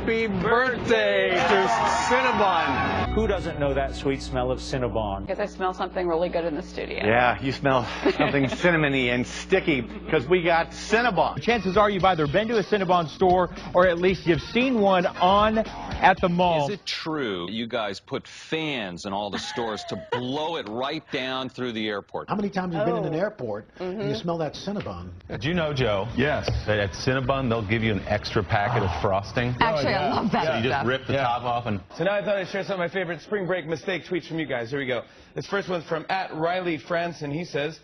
Happy birthday to Cinnabon. Who doesn't know that sweet smell of Cinnabon? Because I smell something really good in the studio. Yeah, you smell something cinnamony and sticky because we got Cinnabon. Chances are you've either been to a Cinnabon store or at least you've seen one on at the mall. Is it true you guys put fans in all the stores to blow it right down through the airport? How many times have you been in an airport and you smell that Cinnabon? Did you know, Joe? Yes. That at Cinnabon, they'll give you an extra packet of frosting. Actually, I love that So you just stuff. rip the top off and... So now I thought I'd share some of my favorite spring break mistake tweets from you guys. Here we go. This first one's from @RileyFranson. He says,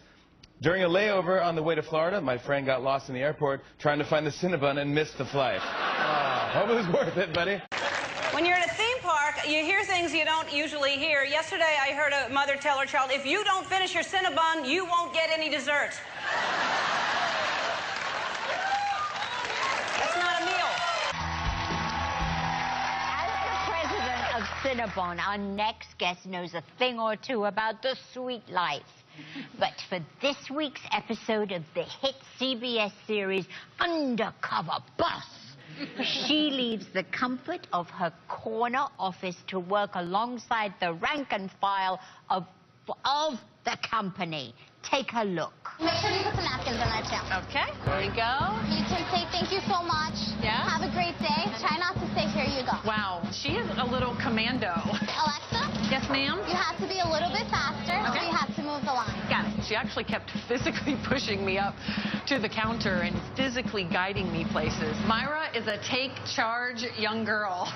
during a layover on the way to Florida, my friend got lost in the airport trying to find the Cinnabon and missed the flight. Hope it was worth it, buddy. When you're at a theme park, you hear things you don't usually hear. Yesterday, I heard a mother tell her child, if you don't finish your Cinnabon, you won't get any dessert. That's not a meal. As the president of Cinnabon, our next guest knows a thing or two about the sweet life. But for this week's episode of the hit CBS series Undercover Boss, she leaves the comfort of her corner office to work alongside the rank and file of the company. Take a look. Make sure you put some napkins on that too. Okay, there you go. You can say thank you so much. Yeah. Have a great day. Try not to say here you go. Wow, she is a little commando. Alexa? Yes, ma'am? You have to be a little bit faster, so Okay. you have to move the line. Got it. She actually kept physically pushing me up to the counter and physically guiding me places. Myra is a take charge young girl.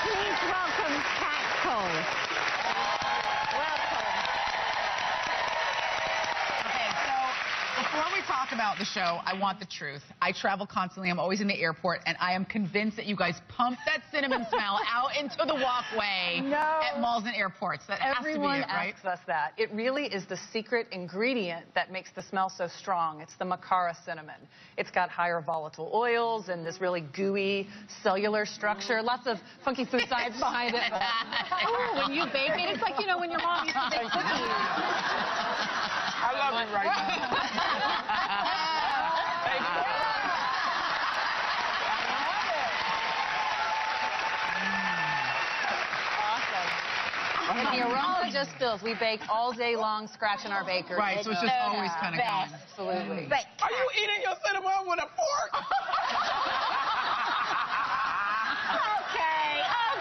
Please welcome Cat Cole. Okay, so before we talk about the show, I want the truth. I travel constantly. I'm always in the airport, and I am convinced that you guys pump that cinnamon smell out into the walkway at malls and airports. That has to be it, Everyone right? asks us that. It really is the secret ingredient that makes the smell so strong. It's the macara cinnamon. It's got higher volatile oils and this really gooey cellular structure. Lots of funky food science behind it. But, oh, when you bake it, it's like, you know, when your mom used to bake cookies. I love it right now. And the aroma just fills. We bake all day long, scratching our bakery. Right, so it's just always kind of going. Absolutely. But Are you eating your Cinnabon with a fork?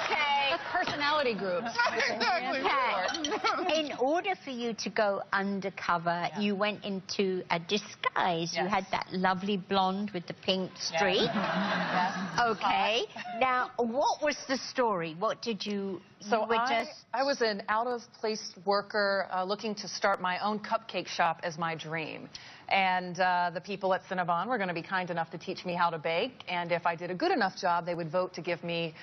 okay. Personality groups. Exactly. Okay. In order for you to go undercover, you went into a disguise. You Yes. had that lovely blonde with the pink streak. Yes. Okay. Now, what was the story? What did you... So you were I was an out-of-place worker looking to start my own cupcake shop as my dream. And the people at Cinnabon were going to be kind enough to teach me how to bake. And if I did a good enough job, they would vote to give me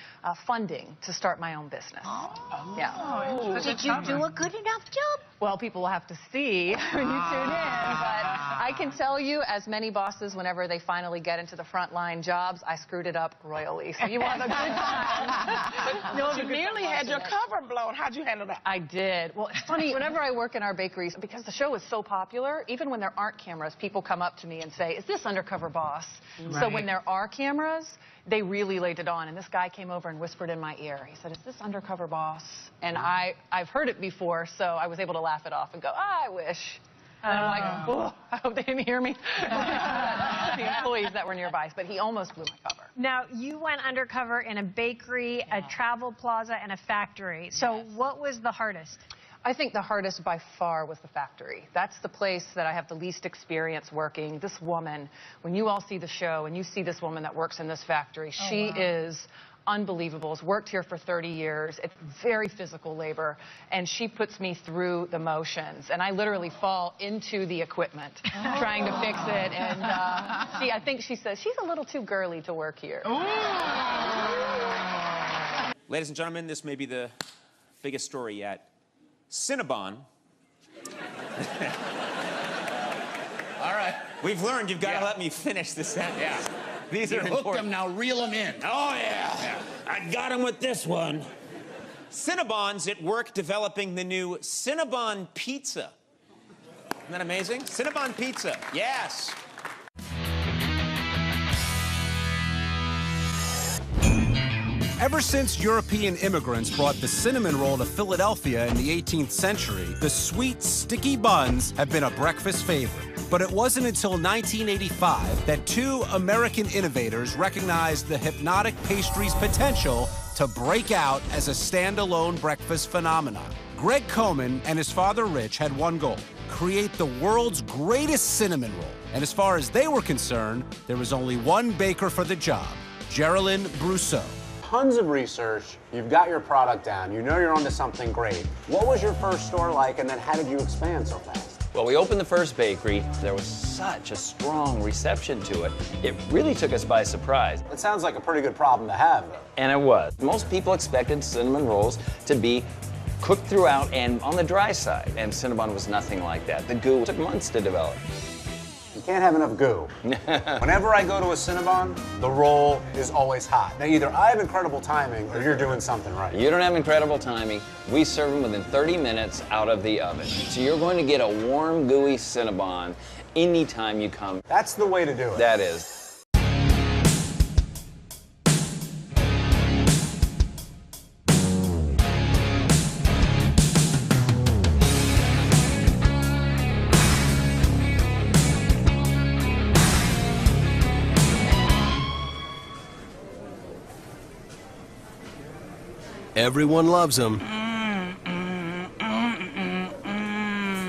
funding to start my own business. Yeah. Did you do a good enough job? Well, people will have to see when you tune in. But I can tell you, as many bosses, whenever they finally get into the frontline jobs, I screwed it up royally. So you want a good time. No, you nearly had your cover blown. How'd you handle that? I did. Well, it's funny, whenever I work in our bakeries, because the show is so popular, even when there aren't cameras, people come up to me and say, is this Undercover Boss? Right. So when there are cameras, they really laid it on. And this guy came over and whispered in my ear. He said, is this Undercover Boss? And I've heard it before, so I was able to laugh it off and go, I wish. And I'm like, oh, I hope they didn't hear me. The employees that were nearby, but he almost blew my cover. Now, you went undercover in a bakery, a travel plaza, and a factory. So what was the hardest? I think the hardest by far was the factory. That's the place that I have the least experience working. This woman, when you all see the show and you see this woman that works in this factory, she is unbelievable. Has worked here for 30 years. It's very physical labor, and she puts me through the motions. And I literally fall into the equipment trying to fix it. And I think she says she's a little too girly to work here. Ladies and gentlemen, this may be the biggest story yet. Cinnabon. All right. We've learned you've got to let me finish the sentence. Yeah. These You are hooked important. them, now reel them in. Oh, yeah. I got him with this one. Cinnabon's at work developing the new Cinnabon Pizza. Isn't that amazing? Cinnabon Pizza, yes. Ever since European immigrants brought the cinnamon roll to Philadelphia in the 18th century, the sweet, sticky buns have been a breakfast favorite. But it wasn't until 1985 that two American innovators recognized the hypnotic pastry's potential to break out as a standalone breakfast phenomenon. Greg Koman and his father Rich had one goal: create the world's greatest cinnamon roll. And as far as they were concerned, there was only one baker for the job: Geraldine Brousseau. Tons of research, you've got your product down, you know you're onto something great. What was your first store like, and then how did you expand so fast? Well, we opened the first bakery. There was such a strong reception to it. It really took us by surprise. It sounds like a pretty good problem to have, though. And it was. Most people expected cinnamon rolls to be cooked throughout and on the dry side, and Cinnabon was nothing like that. The goo took months to develop. You can't have enough goo. Whenever I go to a Cinnabon, the roll is always hot. Now, either I have incredible timing or you're doing something right. You don't have incredible timing. We serve them within 30 minutes out of the oven. So you're going to get a warm, gooey Cinnabon anytime you come. That's the way to do it. That is. Everyone loves them.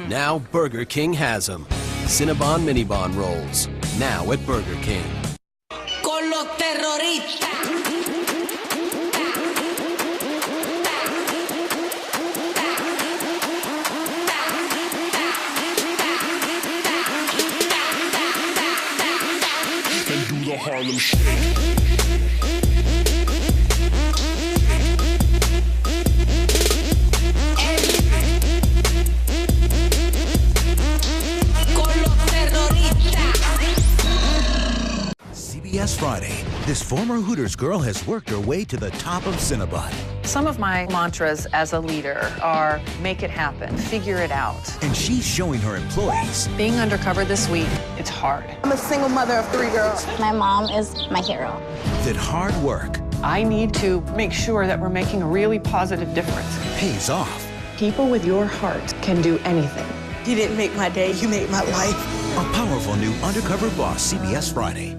Now Burger King has them. Cinnabon Minibon rolls. Now at Burger King. Con los terroristas. And do the Harlem Shake. CBS Friday. This former Hooters girl has worked her way to the top of Cinnabon. Some of my mantras as a leader are make it happen, figure it out. And she's showing her employees Being undercover this week, it's hard. I'm a single mother of 3 girls. My mom is my hero. that hard work I need to make sure that we're making a really positive difference. pays off. People with your heart can do anything. You didn't make my day, you made my life. A powerful new Undercover Boss, CBS Friday.